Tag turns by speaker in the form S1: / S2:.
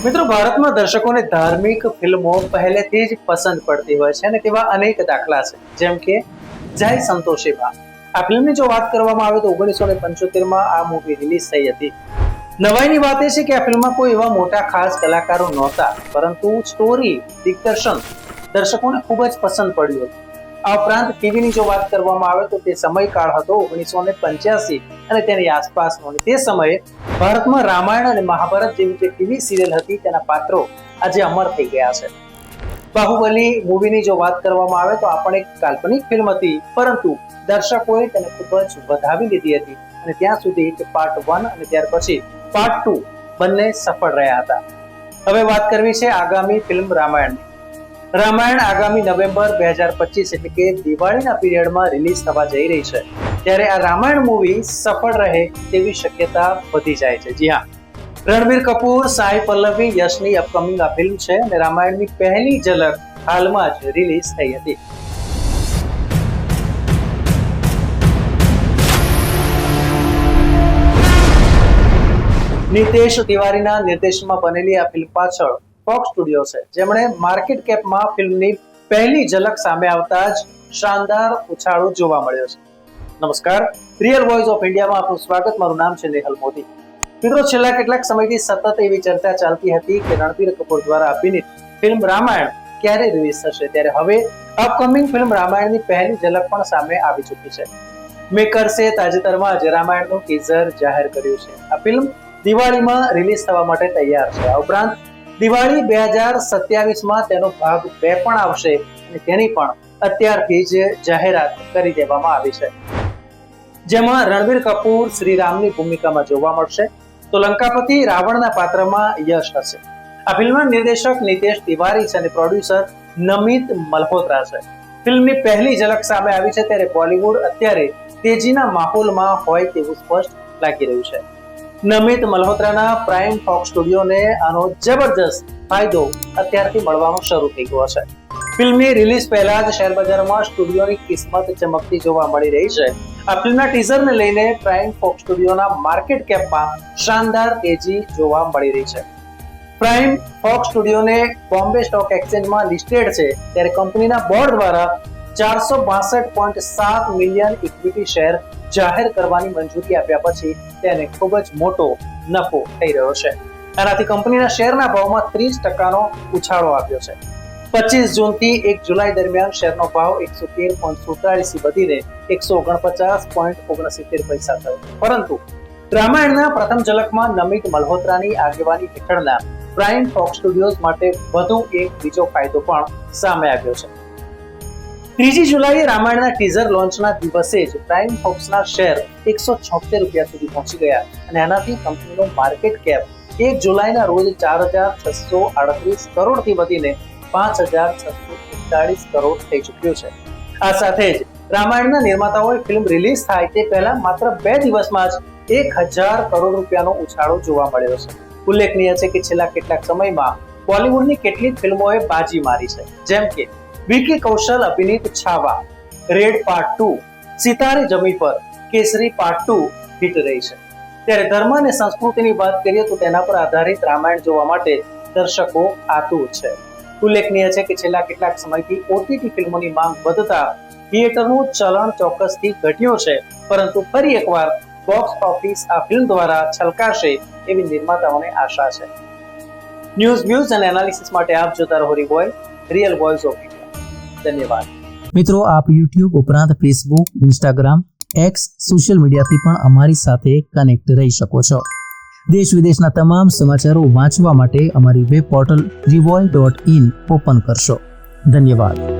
S1: મિત્રો, ભારતમાં દર્શકોને ધાર્મિક ફિલ્મો પહેલેથી જ પસંદ પડતી હોય છે અને તેવા અનેક દાખલા છે, જેમ કે જય સંતોષી બા. આ ફિલ્મની જો વાત કરવામાં આવે તો 1975માં આ મૂવી રિલીઝ થઈ હતી. નવાઈની વાત એ છે કે આ ફિલ્મમાં કોઈ એવા મોટા ખાસ કલાકારો નહોતા, પરંતુ સ્ટોરી, દિગ્દર્શન દર્શકોને ખૂબ જ પસંદ પડ્યું હતું. આ ઉપરાંત ટીવીની જો વાત કરવામાં આવે તો તે સમયકાળ હતો 1985 અને તેની આસપાસનો. તે સમયે ભારતમાં રામાયણ અને મહાભારત જેવી જે ટીવી સિરિયલ હતી તેના પાત્રો આજે અમર થઈ ગયા છે. બાહુબલી મૂવીની જો વાત કરવામાં આવે તો આ પણ એક કાલ્પનિક ફિલ્મ હતી, પરંતુ દર્શકોએ તેને ખૂબ જ વધાવી લીધી હતી અને ત્યાં સુધી કે પાર્ટ 1 અને ત્યાર પછી પાર્ટ 2 બંને સફળ રહ્યા હતા. હવે વાત કરવી છે આગામી ફિલ્મ રામાયણની. રામાયણ આગામી નવેમ્બર 2025 એટલે કે દિવાળીના પીરિયડમાં રિલીઝ થવા જઈ રહી છે. ત્યારે આ રામાયણ મૂવી સફળ રહે તેવી શક્યતા વધી જાય છે. જી હા, રણબીર કપૂર, સાઈ પલ્લવી, યશની અપકમિંગ આ ફિલ્મ છે અને રામાયણની પહેલી ઝલક હાલમાં જ રિલીઝ થઈ હતી. નિતેશ તિવારીના નિર્દેશનમાં બનેલી આ ફિલ્મ પાછળ ફોક્સ સ્ટુડિયો છે, જેમણે માર્કેટ કેપમાં ફિલ્મની પહેલી ઝલક સામે આવતા જ શાનદાર ઉછાળો જોવા મળ્યો છે. નમસ્કાર, રિયલ વોઇસ ઓફ ઇન્ડિયામાં આપનું સ્વાગત. મારું નામ છે નેહલ મોદી. મિત્રો, છેલ્લા કેટલાક સમયથી સતત એવી ચર્ચા ચાલતી હતી કે રણબીર કપૂર દ્વારા અભિનીત ફિલ્મ રામાયણ ક્યારે રિલીઝ થશે. ત્યારે હવે અપકમિંગ ફિલ્મ રામાયણની પહેલી ઝલક પણ સામે આવી ચૂકી છે. મેકર્સે તાજેતરમાં જ રામાયણનું ટીઝર જાહેર કર્યું છે. આ ફિલ્મ દિવાળીમાં રિલીઝ થવા માટે તૈયાર છે. આ ઉપરાંત દિવાળી 2027માં તેનો ભાગ 2 પણ આવશે અને તેની પણ અત્યારથી જ જાહેરાત કરી દેવામાં આવી છે, જેમાં રણબીર કપૂર શ્રીરામની ભૂમિકામાં જોવા મળશે, તો લંકાપતિ રાવણના પાત્રમાં યશ હશે. આ ફિલ્મના નિર્દેશક નિતેશ તિવારી છે અને પ્રોડ્યુસર નમિત મલ્હોત્રા છે. ફિલ્મની પહેલી ઝલક સામે આવી છે ત્યારે બોલિવૂડ અત્યારે તેજીના માહોલમાં હોય તેવું સ્પષ્ટ લાગી રહ્યું છે. નમિત મલ્હોત્રાના પ્રાઇમ ફોક્સ સ્ટુડિયોને આનો જબરજસ્ત ફાયદો અત્યારથી મળવાનો શરૂ થઈ ગયો છે. ફિલ્મની રિલીઝ પહેલા જ શેરબજારમાં સ્ટુડિયોની કિસ્મત ચમકતી જોવા મળી રહી છે. આ ફિલ્મના ટીઝરને લઈને પ્રાઇમ ફોક્સ સ્ટુડિયોના માર્કેટ કેપમાં શાનદાર તેજી જોવા મળી રહી છે. પ્રાઇમ ફોક્સ સ્ટુડિયોને બોમ્બે સ્ટોક એક્સચેન્જમાં લિસ્ટેડ છે, ત્યારે કંપનીના બોર્ડ દ્વારા 462.7 મિલિયન ઇક્વિટી શેર જાહેર કરવાની મંજૂરી આપ્યા પછી તેને ખૂબ જ મોટો નફો થઈ રહ્યો છે. આનાથી કંપનીના શેરના ભાવમાં 30%નો ઉછાળો આવ્યો છે. 25 જૂનથી 1 જુલાઈ દરમિયાન શેરનો ભાવ 113.47 વધીને 149.69 પૈસા થયો. પરંતુ રામાયણના પ્રથમ ઝલકમાં નમિત મલ્હોત્રાની આગેવાની હેઠળના પ્રાઇમ ફોક્સ સ્ટુડિયોઝ માટે વધુ એક બીજો ફાયદો પણ સામે આવ્યો છે. 3 જુલાઈએ રામાયણના ટીઝર લોન્ચના દિવસે જ પ્રાઇમ ફોક્સના શેર 176 રૂપિયા સુધી પહોંચી ગયા અને આનાથી કંપનીનો માર્કેટ કેપ 1 જુલાઈના રોજ 4,638 કરોડથી વધીને 5,641 કરોડ થઈ ચૂક્યો છે. આ સાથે જ રામાયણના નિર્માતાઓએ ફિલ્મ રિલીઝ થાય તે પહેલા માત્ર 2 દિવસમાં જ 1,000 કરોડ રૂપિયાનો ઉછાળો જોવા મળ્યો છે. ઉલ્લેખનીય છે કે છેલ્લા કેટલાક સમયમાં બોલિવૂડની કેટલીક ફિલ્મોએ બાજી મારી છે, જેમ કે વિકી કૌશલ અભિનીત છાવા, રેડ પાર્ટ 2, સિતારે જમી પર, કેસરી પાર્ટ 2 હિટ રહી છે. ત્યારે ધર્મ અને સંસ્કૃતિની વાત કરીએ તો તેના પર આધારિત રામાયણ જોવા માટે દર્શકો આતુર છે. ઉલ્લેખનીય છે કે છેલ્લા કેટલાક સમયથી ઓટીટી ફિલ્મોની માંગ વધતા થિયેટરનું ચલણ ચોક્કસથી ઘટ્યું છે, પરંતુ ફરી એકવાર બોક્સ ઓફિસ આ ફિલ્મ દ્વારા છલકાશે એવી નિર્માતાઓને આશા છે. ન્યૂઝ વ્યૂઝ અને એનાલિસિસ માટે આપ જોતા રહો રિયલ વોઇસ ઓફ ઇન્ડિયા. ધન્યવાદ.
S2: મિત્રો, આપ યુટ્યુબ ઉપરાંત ફેસબુક, ઇન્સ્ટાગ્રામ, એક્સ સોશિયલ મીડિયાથી પણ અમારી સાથે કનેક્ટ રહી શકો છો. દેશ વિદેશના તમામ સમાચારો વાંચવા માટે અમારી વેબ પોર્ટલ revolt.in ઓપન કરશો. ધન્યવાદ.